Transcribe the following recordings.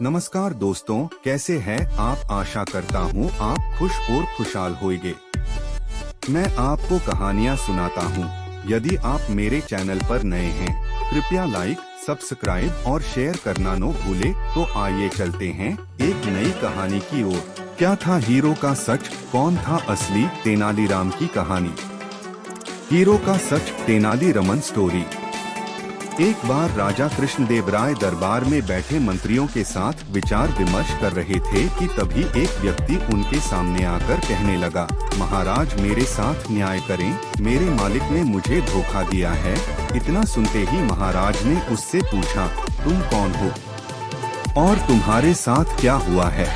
नमस्कार दोस्तों, कैसे हैं आप। आशा करता हूँ आप खुश और खुशहाल होंगे। मैं आपको कहानियाँ सुनाता हूँ। यदि आप मेरे चैनल पर नए हैं, कृपया लाइक, सब्सक्राइब और शेयर करना न भूले। तो आइए चलते हैं एक नई कहानी की ओर। क्या था हीरो का सच, कौन था असली। तेनालीराम की कहानी। हीरो का सच, तेनाली रमन स्टोरी। एक बार राजा कृष्णदेवराय दरबार में बैठे मंत्रियों के साथ विचार विमर्श कर रहे थे कि तभी एक व्यक्ति उनके सामने आकर कहने लगा, महाराज मेरे साथ न्याय करें, मेरे मालिक ने मुझे धोखा दिया है। इतना सुनते ही महाराज ने उससे पूछा, तुम कौन हो और तुम्हारे साथ क्या हुआ है।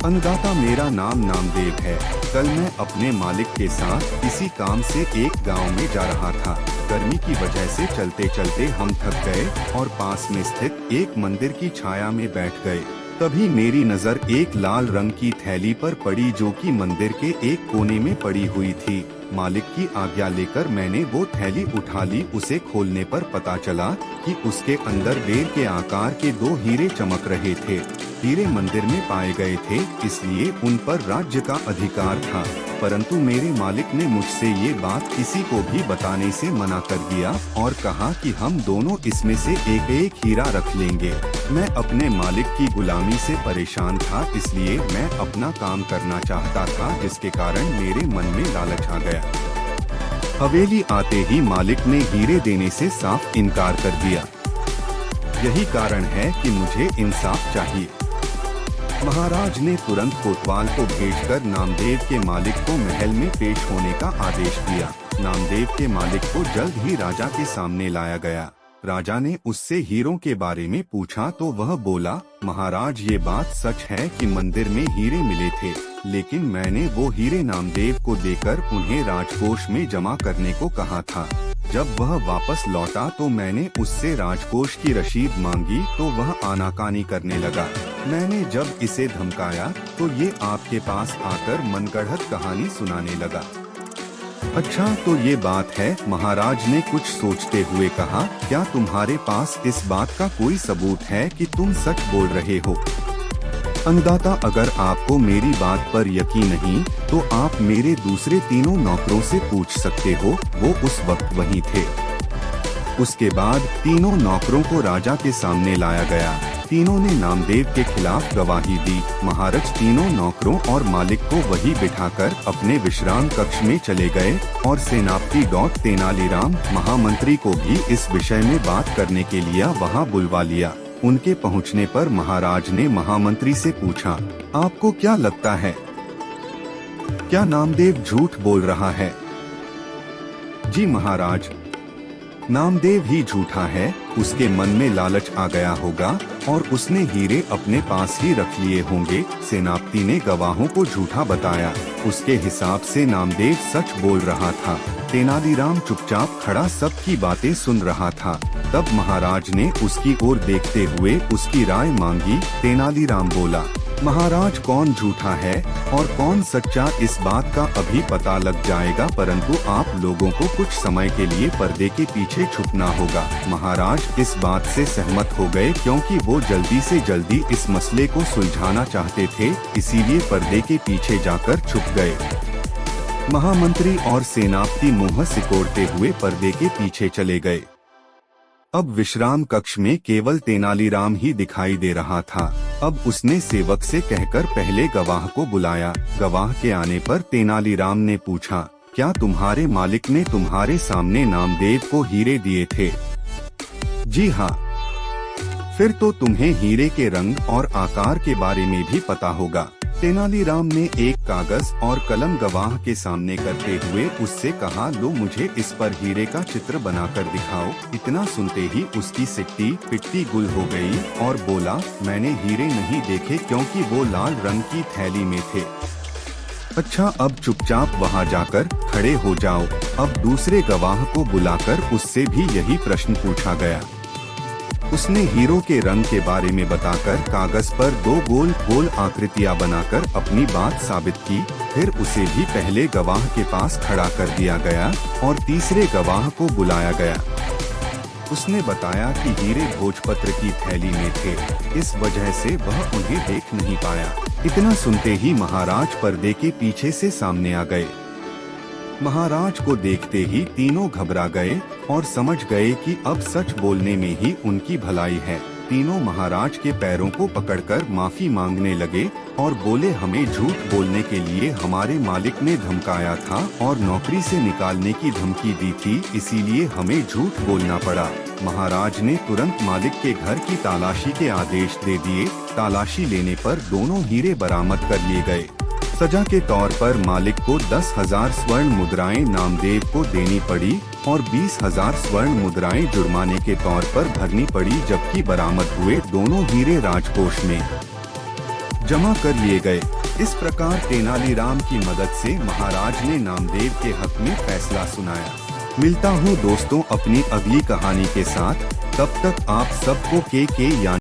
अन्नदाता, मेरा नाम नामदेव है। कल मैं अपने मालिक के साथ किसी काम से एक गांव में जा रहा था। गर्मी की वजह से चलते चलते हम थक गए और पास में स्थित एक मंदिर की छाया में बैठ गए। तभी मेरी नज़र एक लाल रंग की थैली पर पड़ी जो कि मंदिर के एक कोने में पड़ी हुई थी। मालिक की आज्ञा लेकर मैंने वो थैली उठा ली। उसे खोलने पर पता चला कि उसके अंदर बेर के आकार के 2 हीरे चमक रहे थे। हीरे मंदिर में पाए गए थे, इसलिए उन पर राज्य का अधिकार था। परंतु मेरे मालिक ने मुझसे ये बात किसी को भी बताने से मना कर दिया और कहा कि हम दोनों इसमें से एक एक हीरा रख लेंगे। मैं अपने मालिक की गुलामी से परेशान था, इसलिए मैं अपना काम करना चाहता था, जिसके कारण मेरे मन में लालच आ गया। हवेली आते ही मालिक ने हीरे देने से साफ इनकार कर दिया। यही कारण है कि मुझे इंसाफ चाहिए। महाराज ने तुरंत कोतवाल को भेजकर नामदेव के मालिक को महल में पेश होने का आदेश दिया। नामदेव के मालिक को जल्द ही राजा के सामने लाया गया। राजा ने उससे हीरों के बारे में पूछा तो वह बोला, महाराज ये बात सच है कि मंदिर में हीरे मिले थे, लेकिन मैंने वो हीरे नामदेव को देकर उन्हें राजकोष में जमा करने को कहा था। जब वह वापस लौटा तो मैंने उससे राजकोष की रसीद मांगी तो वह आनाकानी करने लगा। मैंने जब इसे धमकाया तो ये आपके पास आकर मनगढ़ंत कहानी सुनाने लगा। अच्छा तो ये बात है, महाराज ने कुछ सोचते हुए कहा, क्या तुम्हारे पास इस बात का कोई सबूत है कि तुम सच बोल रहे हो। अन्नदाता, अगर आपको मेरी बात पर यकीन नहीं तो आप मेरे दूसरे तीनों नौकरों से पूछ सकते हो, वो उस वक्त वहीं थे। उसके बाद तीनों नौकरों को राजा के सामने लाया गया। तीनों ने नामदेव के खिलाफ गवाही दी। महाराज तीनों नौकरों और मालिक को वहीं बिठाकर अपने विश्राम कक्ष में चले गए और सेनापति तेनालीराम महामंत्री को भी इस विषय में बात करने के लिए वहां बुलवा लिया। उनके पहुंचने पर महाराज ने महामंत्री से पूछा, आपको क्या लगता है, क्या नामदेव झूठ बोल रहा है। जी महाराज, नामदेव ही झूठा है। उसके मन में लालच आ गया होगा और उसने हीरे अपने पास ही रख लिए होंगे। सेनापति ने गवाहों को झूठा बताया। उसके हिसाब से नामदेव सच बोल रहा था। तेनालीराम चुपचाप खड़ा सबकी बातें सुन रहा था। तब महाराज ने उसकी ओर देखते हुए उसकी राय मांगी। तेनालीराम बोला, महाराज कौन झूठा है और कौन सच्चा इस बात का अभी पता लग जाएगा, परंतु आप लोगों को कुछ समय के लिए पर्दे के पीछे छुपना होगा। महाराज इस बात से सहमत हो गए क्योंकि वो जल्दी से जल्दी इस मसले को सुलझाना चाहते थे, इसीलिए पर्दे के पीछे जाकर छुप गए। महामंत्री और सेनापति मुंह सिकोड़ते हुए पर्दे के पीछे चले गए। अब विश्राम कक्ष में केवल तेनालीराम ही दिखाई दे रहा था। अब उसने सेवक से कहकर पहले गवाह को बुलाया। गवाह के आने पर तेनालीराम ने पूछा, क्या तुम्हारे मालिक ने तुम्हारे सामने नामदेव को हीरे दिए थे। जी हाँ। फिर तो तुम्हें हीरे के रंग और आकार के बारे में भी पता होगा। तेनालीराम ने एक कागज और कलम गवाह के सामने करते हुए उससे कहा, लो मुझे इस पर हीरे का चित्र बनाकर दिखाओ। इतना सुनते ही उसकी सिट्टी पिट्टी गुल हो गई और बोला, मैंने हीरे नहीं देखे क्योंकि वो लाल रंग की थैली में थे। अच्छा अब चुपचाप वहाँ जाकर खड़े हो जाओ। अब दूसरे गवाह को बुलाकर उससे भी यही प्रश्न पूछा गया। उसने हीरो के रंग के बारे में बताकर कागज पर 2 गोल गोल आकृतियां बनाकर अपनी बात साबित की। फिर उसे भी पहले गवाह के पास खड़ा कर दिया गया और तीसरे गवाह को बुलाया गया। उसने बताया कि हीरे भोजपत्र की थैली में थे, इस वजह से वह उन्हें देख नहीं पाया। इतना सुनते ही महाराज पर्दे के पीछे से सामने आ गए। महाराज को देखते ही तीनों घबरा गए और समझ गए कि अब सच बोलने में ही उनकी भलाई है। तीनों महाराज के पैरों को पकड़कर माफी मांगने लगे और बोले, हमें झूठ बोलने के लिए हमारे मालिक ने धमकाया था और नौकरी से निकालने की धमकी दी थी, इसीलिए हमें झूठ बोलना पड़ा। महाराज ने तुरंत मालिक के घर की तलाशी के आदेश दे दिए। तलाशी लेने पर दोनों हीरे बरामद कर लिए गए। सजा के तौर पर मालिक को 10,000 स्वर्ण मुद्राएं नामदेव को देनी पड़ी और 20,000 स्वर्ण मुद्राएं जुर्माने के तौर पर भरनी पड़ी, जबकि बरामद हुए दोनों हीरे राजकोष में जमा कर लिए गए। इस प्रकार तेनालीराम की मदद से महाराज ने नामदेव के हक में फैसला सुनाया। मिलता हूँ दोस्तों अपनी अगली कहानी के साथ, तब तक आप सबको के